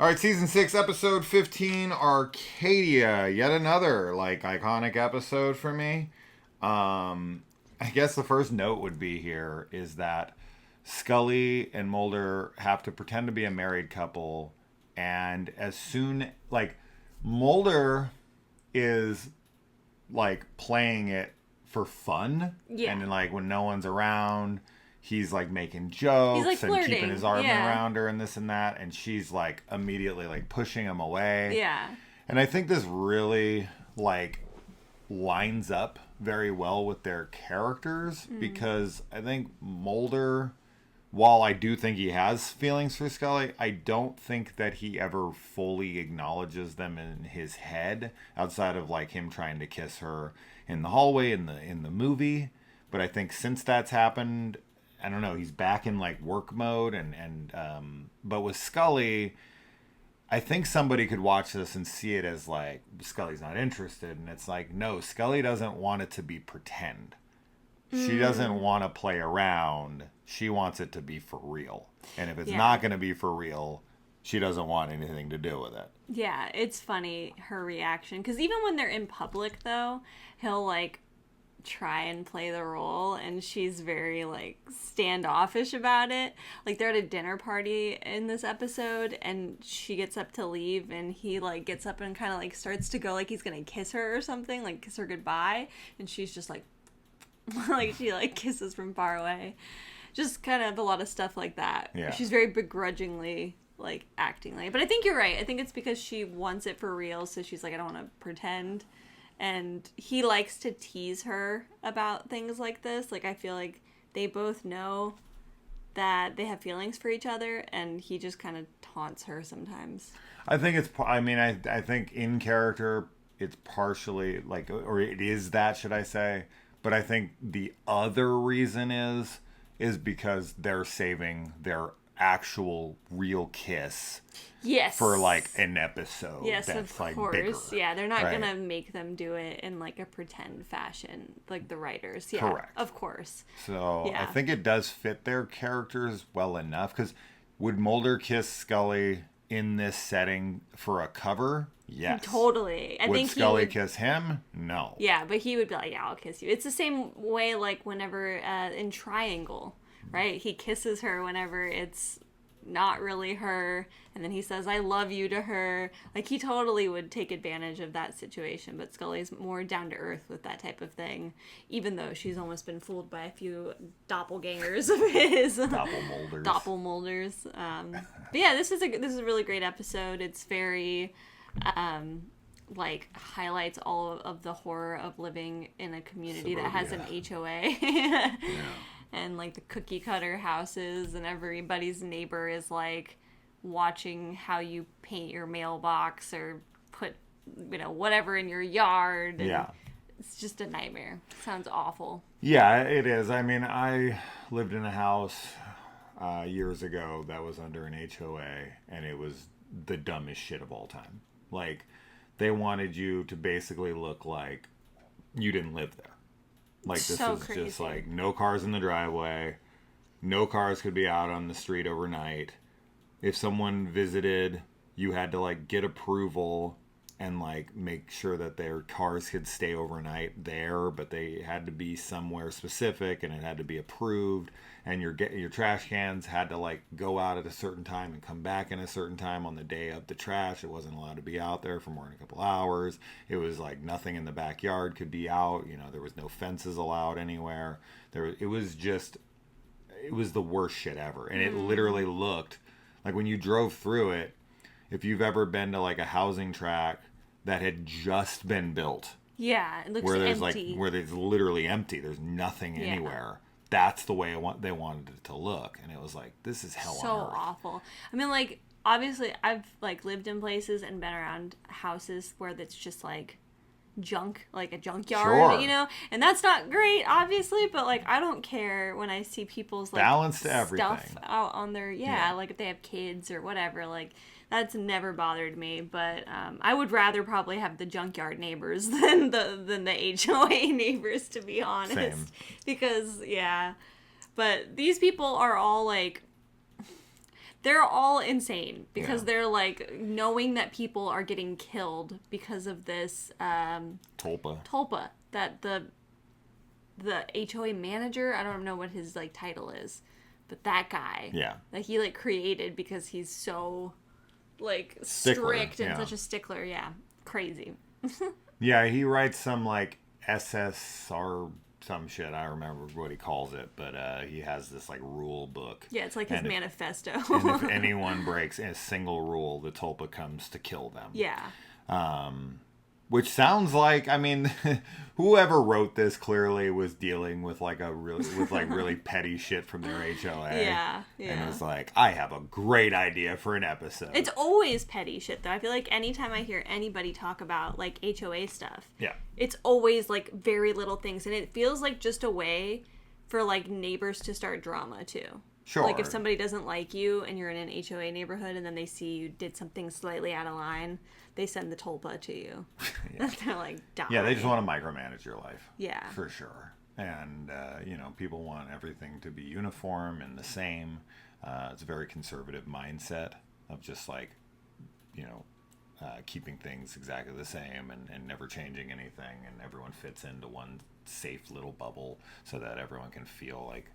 All right, season 6, episode 15, Arcadia. Yet another iconic episode for me. I guess the first note would be here is that Scully and Mulder have to pretend to be a married couple, and as soon Mulder is playing it for fun, Yeah. and when no one's around, he's making jokes and flirting. keeping his arm around her and this and that, and she's immediately pushing him away. Yeah. And I think this really lines up very well with their characters, because I think Mulder, while I do think he has feelings for Scully, I don't think that he ever fully acknowledges them in his head, outside of him trying to kiss her in the hallway in the movie. But I think since that's happened, I don't know, he's back in work mode, but with Scully, I think somebody could watch this and see it as Scully's not interested, and it's no, Scully doesn't want it to be pretend. She doesn't want to play around. She wants it to be for real. And if it's not going to be for real, she doesn't want anything to do with it. Yeah, it's funny, her reaction. Because even when they're in public, though, he'll, try and play the role, and she's very, standoffish about it. They're at a dinner party in this episode, and she gets up to leave, and he, gets up and kind of, starts to go, he's gonna kiss her or something, kiss her goodbye, and she's just, she, kisses from far away. Just kind of a lot of stuff like that. Yeah. She's very begrudgingly, acting like it. But I think you're right. I think it's because she wants it for real, so she's I don't want to pretend. And he likes to tease her about things like this. I feel like they both know that they have feelings for each other, and he just kind of taunts her sometimes. I think I think in character, it's partially, or it is that, should I say. But I think the other reason is because they're saving their actual real kiss. Yes. For an episode. Yes, that's of course. Bigger, yeah, they're not right? gonna make them do it in a pretend fashion, the writers. Yeah, correct. Of course. So yeah. I think it does fit their characters well enough. Because would Mulder kiss Scully in this setting for a cover? Yes. Totally. I would think Scully kiss him? No. Yeah, but he would be yeah, I'll kiss you. It's the same way whenever in Triangle, right? He kisses her whenever it's not really her, and then he says I love you to her. He totally would take advantage of that situation, but Scully's more down to earth with that type of thing, even though she's almost been fooled by a few doppelgangers of his. Doppelmolders. But yeah, this is a really great episode. It's very highlights all of the horror of living in a community that has an HOA. Yeah. And the cookie cutter houses, and everybody's neighbor is watching how you paint your mailbox or put whatever in your yard. And yeah. It's just a nightmare. Sounds awful. Yeah, it is. I mean, I lived in a house years ago that was under an HOA, and it was the dumbest shit of all time. They wanted you to basically look like you didn't live there. This so is crazy. Just no cars in the driveway, no cars could be out on the street overnight. If someone visited, you had to get approval and make sure that their cars could stay overnight there, but they had to be somewhere specific, and it had to be approved, and your trash cans had to go out at a certain time and come back in a certain time on the day of the trash. It wasn't allowed to be out there for more than a couple hours. It was nothing in the backyard could be out. There was no fences allowed anywhere. It was the worst shit ever. And it literally looked when you drove through it, if you've ever been to a housing tract that had just been built. Yeah, it looks where there's empty. where it's literally empty. There's nothing anywhere. That's the way they wanted it to look, and it was this is hell so on earth. awful. I mean, obviously, I've lived in places and been around houses where it's just junk, a junkyard, Sure. and that's not great, obviously, but I don't care when I see people's balance to stuff everything out on their if they have kids or whatever, that's never bothered me. But I would rather probably have the junkyard neighbors than the HOA neighbors, to be honest. Same. Because but these people are all they're all insane because Yeah. they're like knowing that people are getting killed because of this tulpa that the HOA manager, I don't know what his like title is, but that guy that he like created because he's so like strict and such a stickler. Crazy. Yeah, he writes some like SSR some shit. I don't remember what he calls it, but he has this like rule book. Yeah, it's like his manifesto. And if anyone breaks a single rule, the tulpa comes to kill them. Yeah. Which sounds like, I mean, whoever wrote this clearly was dealing with like really petty shit from their HOA. Yeah. And was like, I have a great idea for an episode. It's always petty shit, though. I feel like anytime I hear anybody talk about like HOA stuff, it's always like very little things, and it feels like just a way for like neighbors to start drama too. Sure. Like if somebody doesn't like you and you're in an HOA neighborhood and then they see you did something slightly out of line, they send the tulpa to you. They're like, die. Yeah, they just want to micromanage your life. Yeah. For sure. And, people want everything to be uniform and the same. It's a very conservative mindset of just like, keeping things exactly the same and never changing anything. And everyone fits into one safe little bubble so that everyone can feel like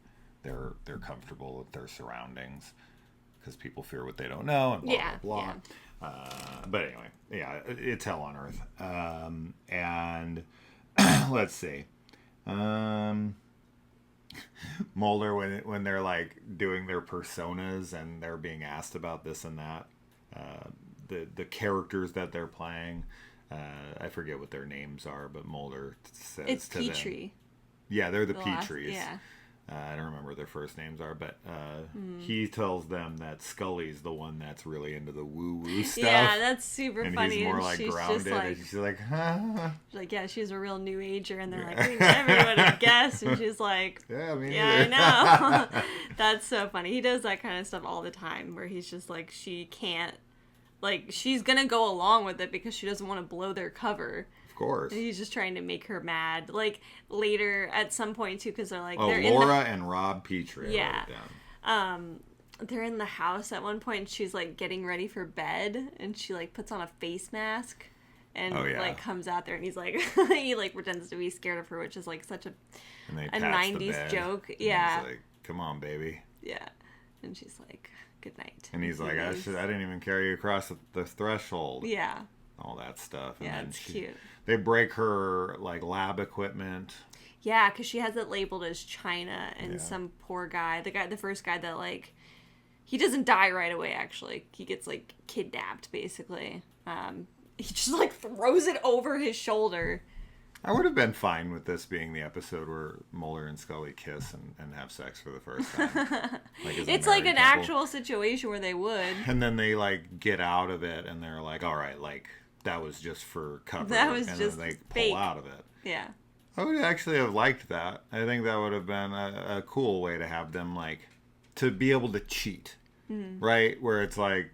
they're comfortable with their surroundings, because people fear what they don't know and blah blah blah. But anyway, it's hell on earth. And let's see, Mulder, when they're like doing their personas and they're being asked about this and that, the characters that they're playing, I forget what their names are, but Mulder says it's to Petrie. them, yeah, they're the Petries. Yeah. I don't remember what their first names are, but he tells them that Scully's the one that's really into the woo-woo stuff. Yeah, that's super and funny. He's more and like she's grounded. just like, and she's like, huh? She's like, yeah, she's a real new ager. And they're like, we never would have guessed. And she's like, yeah, I know. That's so funny. He does that kind of stuff all the time where he's just like, she can't, like, she's going to go along with it because she doesn't want to blow their cover. Course. He's just trying to make her mad. Like later at some point too, because they're like, Laura and Rob Petrie. Yeah. They're in the house at one point. And she's like getting ready for bed, and she like puts on a face mask, and like comes out there, and he's like, he like pretends to be scared of her, which is like such a 90s joke. Yeah. He's like, come on, baby. Yeah. And she's like, good night. And he's like, I didn't even carry you across the threshold. Yeah. All that stuff. And yeah, it's cute. They break her like lab equipment. Yeah, because she has it labeled as China, and some poor guy, the first guy that like, he doesn't die right away. Actually, he gets like kidnapped basically. He just like throws it over his shoulder. I would have been fine with this being the episode where Mulder and Scully kiss and have sex for the first time. It's like an actual situation where they would. And then they like get out of it, and they're like, all right, like that was just for cover. That was and just then they fake. pull out of it. Yeah. I would actually have liked that. I think that would have been a cool way to have them like to be able to cheat, right? Where it's like,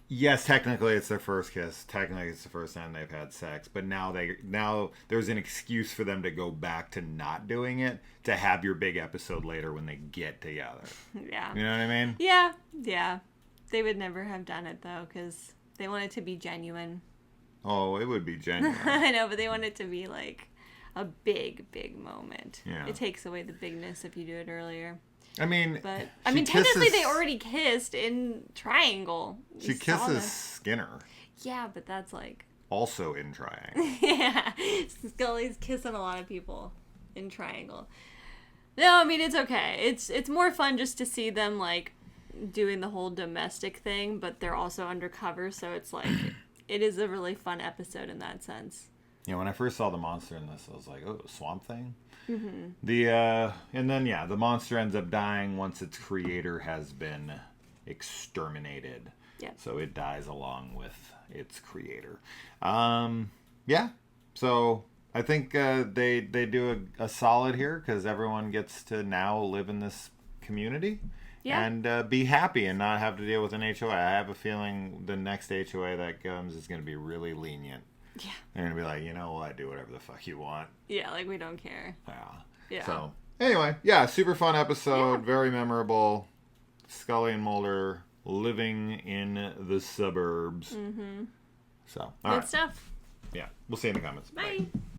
yes, technically it's their first kiss. Technically it's the first time they've had sex. But now there's an excuse for them to go back to not doing it, to have your big episode later when they get together. Yeah. You know what I mean? Yeah. Yeah. They would never have done it though, because they want it to be genuine. Oh, it would be genuine. I know, but they want it to be like a big, big moment. Yeah. It takes away the bigness if you do it earlier. I mean, but I mean, technically they already kissed in Triangle. She kisses Skinner. Yeah, but that's like also in Triangle. Yeah, Scully's kissing a lot of people in Triangle. No, I mean it's okay. It's more fun just to see them like doing the whole domestic thing, but they're also undercover, so it's like it is a really fun episode in that sense. Yeah, when I first saw the monster in this, I was like, "Oh, Swamp Thing." Mm-hmm. And then the monster ends up dying once its creator has been exterminated. Yeah. So it dies along with its creator. Yeah. So I think they do a solid here, because everyone gets to now live in this community. Yeah. And be happy and not have to deal with an HOA. I have a feeling the next HOA that comes is going to be really lenient. Yeah. They're going to be like, you know what, do whatever the fuck you want. Yeah, like we don't care. Yeah. So, anyway, super fun episode, very memorable. Scully and Mulder living in the suburbs. Mm-hmm. So, all Good right. stuff. Yeah, we'll see you in the comments. Bye.